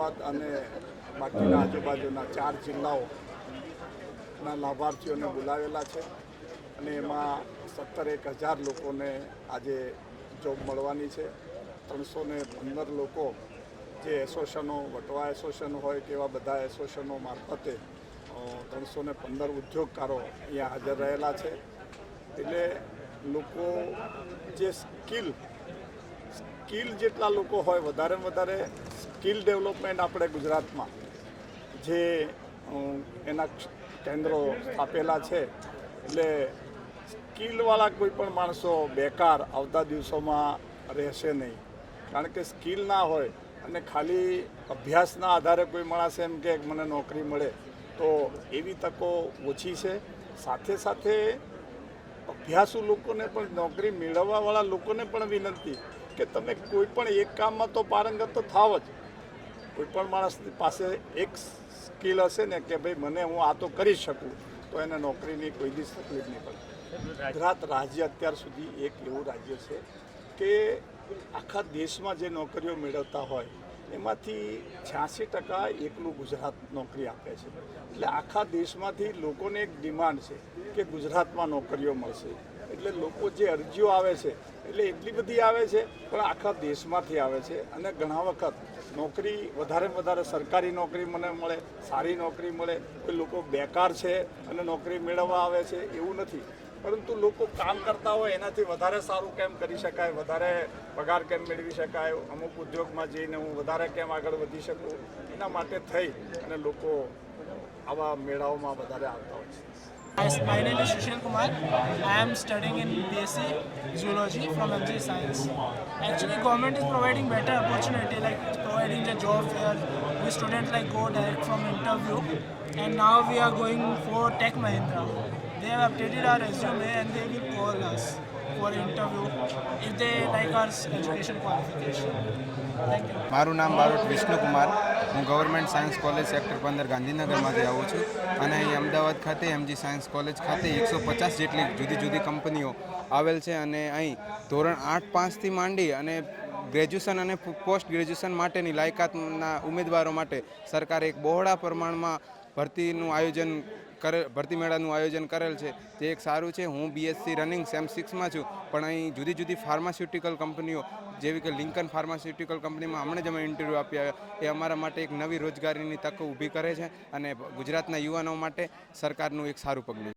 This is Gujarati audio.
અમદાવાદ અને બાકીના આજુબાજુના 4 જિલ્લાઓના લાભાર્થીઓને બોલાવેલા છે અને એમાં 17,000 લોકોને આજે જોબ મળવાની છે. 315 લોકો જે એસોસિએશનો, વટવા એસોસિએશન હોય કે એવા બધા એસોસિએશનો મારફતે 315 ઉદ્યોગકારો અહીંયા હાજર રહેલા છે. એટલે લોકો જે સ્કિલ જેટલા લોકો હોય, વધારેમાં વધારે સ્કિલ ડેવલપમેન્ટ આપણે ગુજરાતમાં જે એના કેન્દ્રો સ્થાપેલા છે. એટલે સ્કિલવાળા કોઈ પણ માણસો બેકાર આવતા દિવસોમાં રહેશે નહીં. કારણ કે સ્કિલ ના હોય અને ખાલી અભ્યાસના આધારે કોઈ માણસ એમ કે મને નોકરી મળે તો એવી તકો ઓછી છે. સાથે સાથે અભ્યાસુ લોકોને પણ, નોકરી મેળવવાવાળા લોકોને પણ વિનંતી કે તમે કોઈ પણ એક કામમાં તો પારંગત તો થાવ જ. કોઈ પણ માણસની પાસે એક સ્કિલ હશે ને કે ભાઈ મને હું આ તો કરી શકું, તો એને નોકરીની કોઈ દિવસ તકલીફ નહીં પડે. ગુજરાત રાજ્ય અત્યાર સુધી એક એવું રાજ્ય છે કે આખા દેશમાં જે નોકરીઓ મેળવતા હોય એમાંથી 86% એકલું ગુજરાત નોકરી આપે છે. એટલે આખા દેશમાંથી લોકોને એક ડિમાન્ડ છે કે ગુજરાતમાં નોકરીઓ મળશે. એટલે લોકો જે અરજીઓ આવે છે એટલે એટલી બધી આવે છે પણ આખા દેશમાંથી આવે છે. અને ઘણા વખત નોકરી વધારેમાં વધારે સરકારી નોકરી મને મળે, સારી નોકરી મળે, કોઈ લોકો બેકાર છે અને નોકરી મેળવવા આવે છે એવું નથી. પરંતુ લોકો કામ કરતા હોય એનાથી વધારે સારું કેમ કરી શકાય, વધારે પગાર કેમ મેળવી શકાય, અમુક ઉદ્યોગમાં જઈને હું વધારે કેમ આગળ વધી શકું, એના માટે થઈ અને લોકો આવા મેળાઓમાં વધારે આવતા હોય છે. My name is Sushil Kumar. I am studying in BSc Zoology from MG Science. Actually, government is providing better opportunity, like providing the job where we students like go direct from interview, and now we are going for Tech Mahindra. They have updated our resume and they will call us for interview if they like our education qualification. Thank you. મારું નામ બારોટ વિષ્ણુકુમાર. હું ગવર્મેન્ટ સાયન્સ કોલેજ સેક્ટર 15 ગાંધીનગરમાંથી આવું છું અને અહીં અમદાવાદ ખાતે MG સાયન્સ કોલેજ ખાતે 150 જેટલી જુદી જુદી કંપનીઓ આવેલ છે. અને અહીં ધોરણ 8-5થી માંડી અને ગ્રેજ્યુએશન અને પોસ્ટ ગ્રેજ્યુએશન માટેની લાયકાતના ઉમેદવારો માટે સરકારે એક બહોળા પ્રમાણમાં ભરતી મેળાનું આયોજન કરેલ છે. તે એક સારું છે. હું BSc રનિંગ સેમ 6માં છું, પણ અહીં જુદી જુદી ફાર્માસ્યુટિકલ કંપનીઓ જેવી કે લિંકન ફાર્માસ્યુટિકલ કંપનીમાં હમણાં જ અમે ઇન્ટરવ્યૂ આપ્યા. એ અમારા માટે એક નવી રોજગારીની તકો ઊભી કરે છે અને ગુજરાતના યુવાનો માટે સરકારનું એક સારું પગલું છે.